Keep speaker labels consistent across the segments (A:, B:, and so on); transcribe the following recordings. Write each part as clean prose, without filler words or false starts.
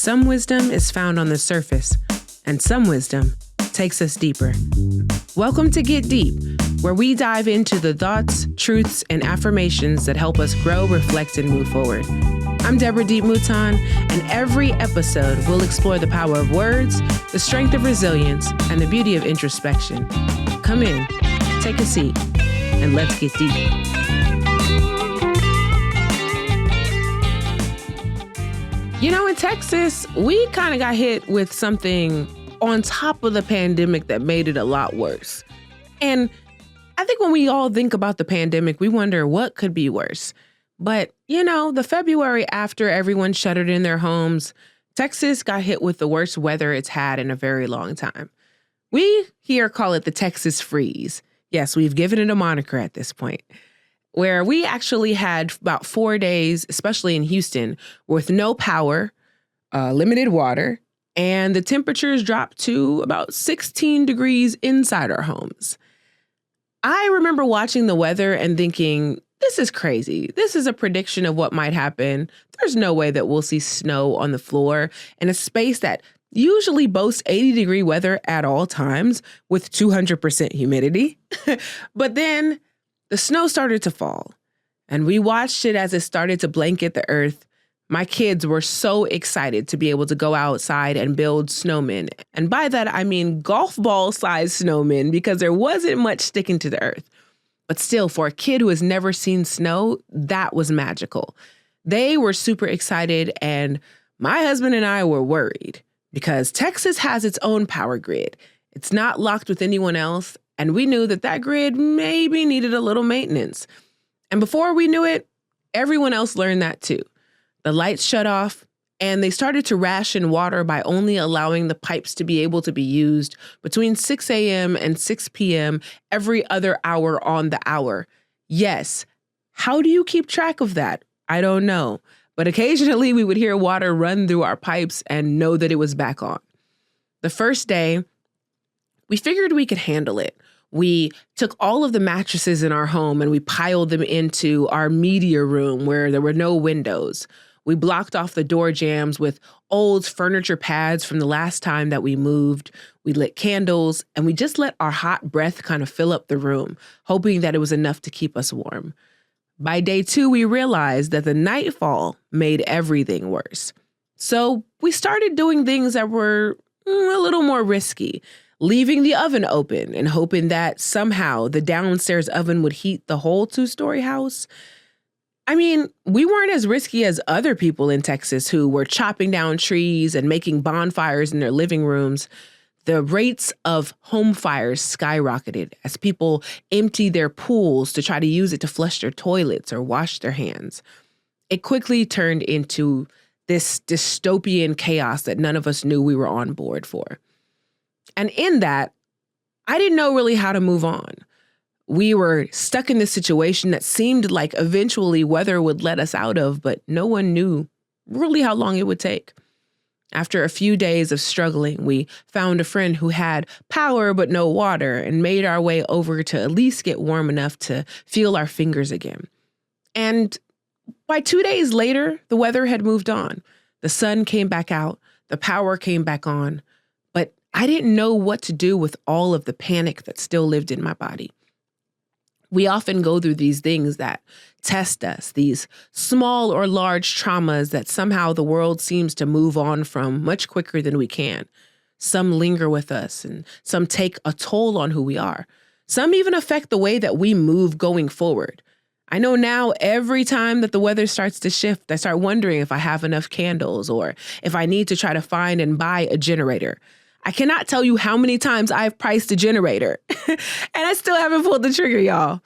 A: Some wisdom is found on the surface, and some wisdom takes us deeper. Welcome to Get Deep, where we dive into the thoughts, truths, and affirmations that help us grow, reflect, and move forward. I'm Deborah Deep Mouton, and every episode we'll explore the power of words, the strength of resilience, and the beauty of introspection. Come in, take a seat, and let's get deep. You know, in Texas, we kind of got hit with something on top of the pandemic that made it a lot worse. And I think when we all think about the pandemic, we wonder what could be worse. But, you know, the February after everyone shuttered in their homes, Texas got hit with the worst weather it's had in a very long time. We here call it the Texas freeze. Yes, we've given it a moniker at this point, where we actually had about 4 days, especially in Houston, with no power, limited water, and the temperatures dropped to about 16 degrees inside our homes. I remember watching the weather and thinking, this is crazy. This is a prediction of what might happen. There's no way that we'll see snow on the floor in a space that usually boasts 80-degree weather at all times with 200% humidity. But then the snow started to fall, and we watched it as it started to blanket the earth. My kids were so excited to be able to go outside and build snowmen. And by that, I mean golf ball-sized snowmen, because there wasn't much sticking to the earth. But still, for a kid who has never seen snow, that was magical. They were super excited, and my husband and I were worried because Texas has its own power grid. It's not locked with anyone else. And we knew that grid maybe needed a little maintenance. And before we knew it, everyone else learned that too. The lights shut off, and they started to ration water by only allowing the pipes to be able to be used between 6 a.m. and 6 p.m. every other hour on the hour. Yes, how do you keep track of that? I don't know. But occasionally we would hear water run through our pipes and know that it was back on. The first day, we figured we could handle it. We took all of the mattresses in our home and we piled them into our media room where there were no windows. We blocked off the door jambs with old furniture pads from the last time that we moved. We lit candles, and we just let our hot breath kind of fill up the room, hoping that it was enough to keep us warm. By day 2, we realized that the nightfall made everything worse. So we started doing things that were a little more risky. Leaving the oven open and hoping that somehow the downstairs oven would heat the whole 2-story house. I mean, we weren't as risky as other people in Texas who were chopping down trees and making bonfires in their living rooms. The rates of home fires skyrocketed as people emptied their pools to try to use it to flush their toilets or wash their hands. It quickly turned into this dystopian chaos that none of us knew we were on board for. And in that, I didn't know really how to move on. We were stuck in this situation that seemed like eventually weather would let us out of, but no one knew really how long it would take. After a few days of struggling, we found a friend who had power but no water and made our way over to at least get warm enough to feel our fingers again. And by 2 days later, the weather had moved on. The sun came back out, the power came back on. I didn't know what to do with all of the panic that still lived in my body. We often go through these things that test us, these small or large traumas that somehow the world seems to move on from much quicker than we can. Some linger with us, and some take a toll on who we are. Some even affect the way that we move going forward. I know now every time that the weather starts to shift, I start wondering if I have enough candles or if I need to try to find and buy a generator. I cannot tell you how many times I've priced a generator and I still haven't pulled the trigger, y'all,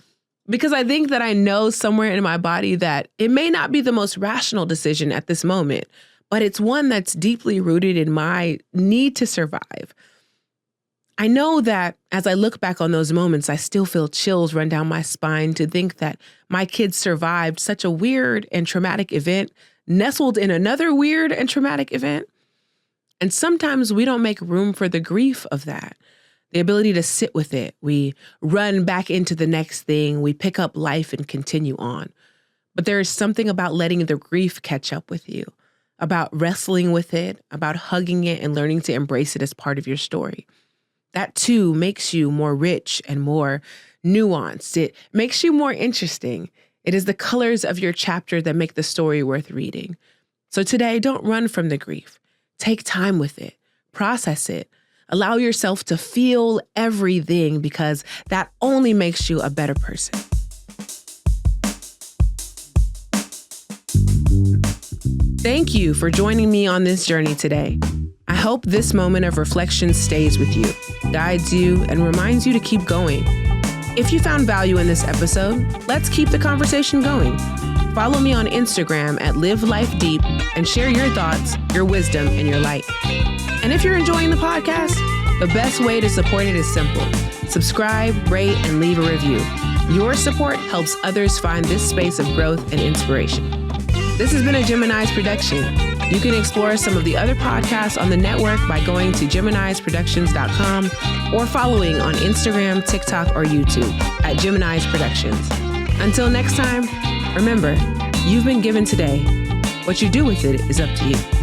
A: because I think that I know somewhere in my body that it may not be the most rational decision at this moment, but it's one that's deeply rooted in my need to survive. I know that as I look back on those moments, I still feel chills run down my spine to think that my kids survived such a weird and traumatic event, nestled in another weird and traumatic event. And sometimes we don't make room for the grief of that, the ability to sit with it. We run back into the next thing. We pick up life and continue on. But there is something about letting the grief catch up with you, about wrestling with it, about hugging it and learning to embrace it as part of your story. That too makes you more rich and more nuanced. It makes you more interesting. It is the colors of your chapter that make the story worth reading. So today, don't run from the grief. Take time with it. Process it. Allow yourself to feel everything, because that only makes you a better person. Thank you for joining me on this journey today. I hope this moment of reflection stays with you, guides you, and reminds you to keep going. If you found value in this episode, let's keep the conversation going. Follow me on Instagram at Live Life Deep and share your thoughts, your wisdom, and your light. And if you're enjoying the podcast, the best way to support it is simple. Subscribe, rate, and leave a review. Your support helps others find this space of growth and inspiration. This has been a Gemini's production. You can explore some of the other podcasts on the network by going to GeminisProductions.com or following on Instagram, TikTok, or YouTube at Gemini's Productions. Until next time, remember, you've been given today. What you do with it is up to you.